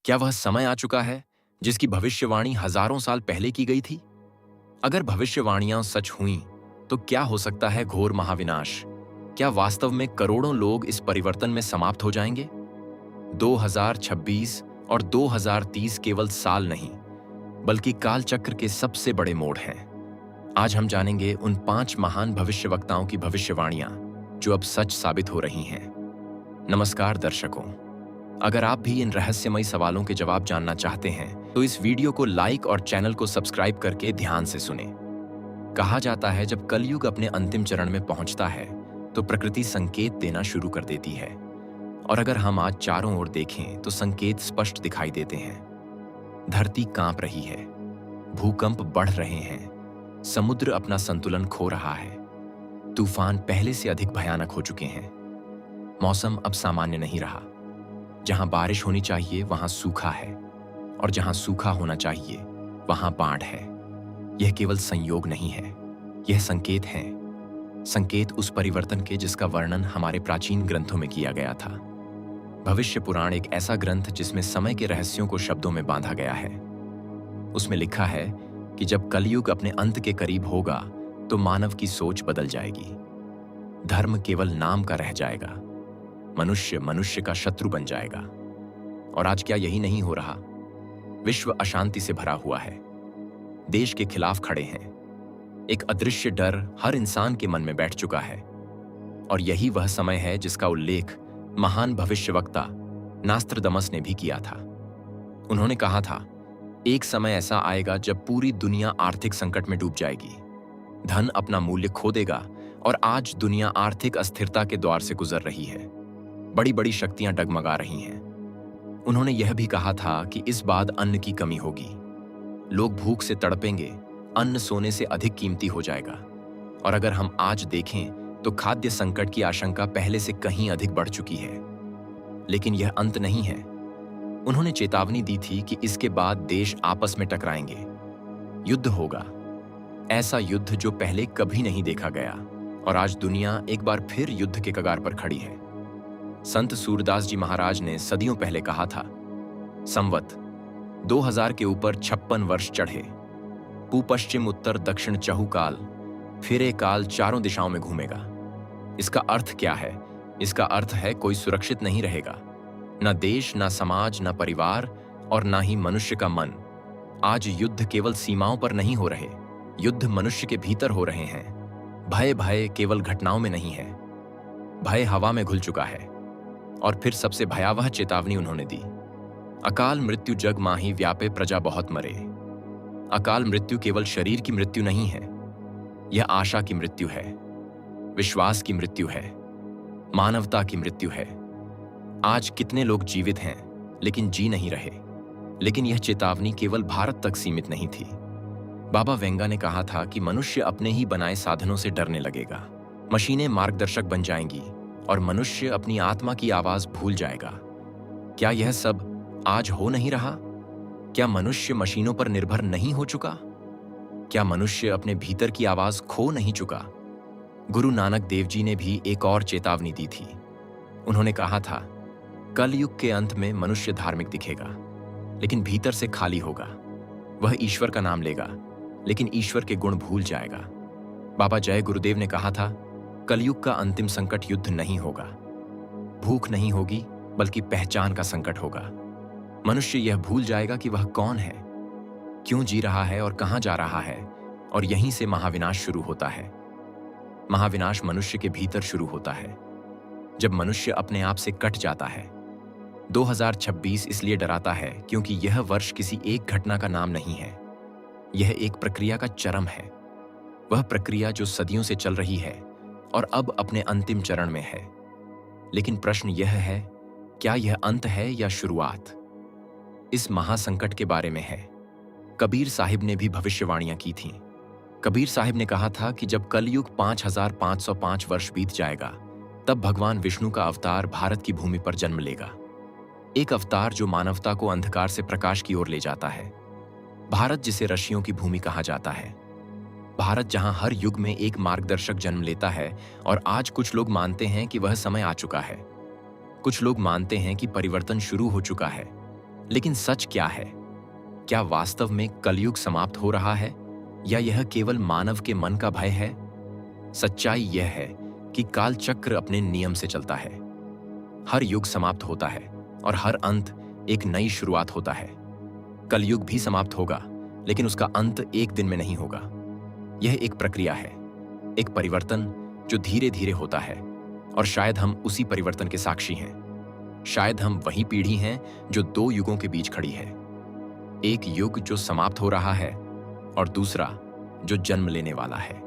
क्या वह समय आ चुका है जिसकी भविष्यवाणी हजारों साल पहले की गई थी? अगर भविष्यवाणियां सच हुईं, तो क्या हो सकता है घोर महाविनाश? क्या वास्तव में करोड़ों लोग इस परिवर्तन में समाप्त हो जाएंगे? 2026 और 2030 केवल साल नहीं, बल्कि कालचक्र के सबसे बड़े मोड़ हैं। आज हम जानेंगे उन 5 महान भविष्यवक्ताओं की भविष्यवाणियां जो अब सच साबित हो रही हैं। नमस्कार दर्शकों, अगर आप भी इन रहस्यमयी सवालों के जवाब जानना चाहते हैं, तो इस वीडियो को लाइक और चैनल को सब्सक्राइब करके ध्यान से सुनें। कहा जाता है जब कलयुग अपने अंतिम चरण में पहुंचता है, तो प्रकृति संकेत देना शुरू कर देती है। और अगर हम आज चारों ओर देखें तो संकेत स्पष्ट दिखाई देते हैं। धरती कांप रही है, भूकंप बढ़ रहे हैं, समुद्र अपना संतुलन खो रहा है, तूफान पहले से अधिक भयानक हो चुके हैं, मौसम अब सामान्य नहीं रहा। जहां बारिश होनी चाहिए वहां सूखा है, और जहां सूखा होना चाहिए वहां बाढ़ है। यह केवल संयोग नहीं है, यह संकेत है। संकेत उस परिवर्तन के जिसका वर्णन हमारे प्राचीन ग्रंथों में किया गया था। भविष्य पुराण एक ऐसा ग्रंथ जिसमें समय के रहस्यों को शब्दों में बांधा गया है। उसमें लिखा है कि जब कलयुग अपने अंत के करीब होगा, तो मानव की सोच बदल जाएगी। धर्म केवल नाम का रह जाएगा, मनुष्य मनुष्य का शत्रु बन जाएगा। और आज क्या यही नहीं हो रहा? विश्व अशांति से भरा हुआ है, देश के खिलाफ खड़े हैं। एक अदृश्य डर हर इंसान के मन में बैठ चुका है। और यही वह समय है जिसका उल्लेख महान भविष्यवक्ता नास्त्रदमस ने भी किया था। उन्होंने कहा था, एक समय ऐसा आएगा जब पूरी दुनिया आर्थिक संकट में डूब जाएगी, धन अपना मूल्य खो देगा, और आज दुनिया आर्थिक अस्थिरता के द्वार से गुजर रही है। बड़ी बड़ी शक्तियां डगमगा रही हैं। उन्होंने यह भी कहा था कि इस बाद अन्न की कमी होगी, लोग भूख से तड़पेंगे, अन्न सोने से अधिक कीमती हो जाएगा। और अगर हम आज देखें तो खाद्य संकट की आशंका पहले से कहीं अधिक बढ़ चुकी है। लेकिन यह अंत नहीं है। उन्होंने चेतावनी दी थी कि इसके बाद देश आपस में टकराएंगे, युद्ध होगा, ऐसा युद्ध जो पहले कभी नहीं देखा गया। और आज दुनिया एक बार फिर युद्ध के कगार पर खड़ी है। संत सूरदास जी महाराज ने सदियों पहले कहा था, संवत 2000 के ऊपर 56 वर्ष चढ़े, पश्चिम उत्तर दक्षिण चहुकाल, फिरे काल चारों दिशाओं में घूमेगा। इसका अर्थ क्या है? इसका अर्थ है कोई सुरक्षित नहीं रहेगा, न देश, न समाज, न परिवार, और न ही मनुष्य का मन। आज युद्ध केवल सीमाओं पर नहीं हो रहे, युद्ध मनुष्य के भीतर हो रहे हैं। भय केवल घटनाओं में नहीं है, भय हवा में घुल चुका है। और फिर सबसे भयावह चेतावनी उन्होंने दी, अकाल मृत्यु जग माही व्यापे प्रजा बहुत मरे। अकाल मृत्यु केवल शरीर की मृत्यु नहीं है, यह आशा की मृत्यु है, विश्वास की मृत्यु है, मानवता की मृत्यु है। आज कितने लोग जीवित हैं लेकिन जी नहीं रहे। लेकिन यह चेतावनी केवल भारत तक सीमित नहीं थी। बाबा वेंगा ने कहा था कि मनुष्य अपने ही बनाए साधनों से डरने लगेगा, मशीनें मार्गदर्शक बन जाएंगी, और मनुष्य अपनी आत्मा की आवाज भूल जाएगा। क्या यह सब आज हो नहीं रहा? क्या मनुष्य मशीनों पर निर्भर नहीं हो चुका? क्या मनुष्य अपने भीतर की आवाज खो नहीं चुका? गुरु नानक देव जी ने भी एक और चेतावनी दी थी। उन्होंने कहा था, कलयुग के अंत में मनुष्य धार्मिक दिखेगा, लेकिन भीतर से खाली होगा। वह ईश्वर का नाम लेगा, लेकिन ईश्वर के गुण भूल जाएगा। बाबा जय गुरुदेव ने कहा था, कलयुग का अंतिम संकट युद्ध नहीं होगा, भूख नहीं होगी, बल्कि पहचान का संकट होगा। मनुष्य यह भूल जाएगा कि वह कौन है, क्यों जी रहा है और कहां जा रहा है। और यहीं से महाविनाश शुरू होता है। महाविनाश मनुष्य के भीतर शुरू होता है, जब मनुष्य अपने आप से कट जाता है। 2026 इसलिए डराता है क्योंकि यह वर्ष किसी एक घटना का नाम नहीं है, यह एक प्रक्रिया का चरम है। वह प्रक्रिया जो सदियों से चल रही है और अब अपने अंतिम चरण में है। लेकिन प्रश्न यह है, क्या यह अंत है या शुरुआत? इस महासंकट के बारे में है। कबीर साहिब ने भी भविष्यवाणियां की थीं। कबीर साहिब ने कहा था कि जब कलयुग 5505 वर्ष बीत जाएगा, तब भगवान विष्णु का अवतार भारत की भूमि पर जन्म लेगा। एक अवतार जो मानवता को अंधकार से प्रकाश की ओर ले जाता है। भारत जिसे ऋषियों की भूमि कहा जाता है, भारत जहां हर युग में एक मार्गदर्शक जन्म लेता है। और आज कुछ लोग मानते हैं कि वह समय आ चुका है, कुछ लोग मानते हैं कि परिवर्तन शुरू हो चुका है, लेकिन सच क्या है? क्या वास्तव में कलयुग समाप्त हो रहा है या यह केवल मानव के मन का भय है? सच्चाई यह है कि काल चक्र अपने नियम से चलता है। हर युग समाप्त होता है और हर अंत एक नई शुरुआत होता है। कलयुग भी समाप्त होगा, लेकिन उसका अंत एक दिन में नहीं होगा। यह एक प्रक्रिया है, एक परिवर्तन जो धीरे धीरे होता है, और शायद हम उसी परिवर्तन के साक्षी हैं। शायद हम वही पीढ़ी हैं जो दो युगों के बीच खड़ी है, एक युग जो समाप्त हो रहा है और दूसरा जो जन्म लेने वाला है।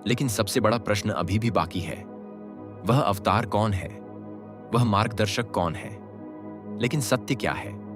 लेकिन सबसे बड़ा प्रश्न अभी भी बाकी है, वह अवतार कौन है? वह मार्गदर्शक कौन है? लेकिन सत्य क्या है?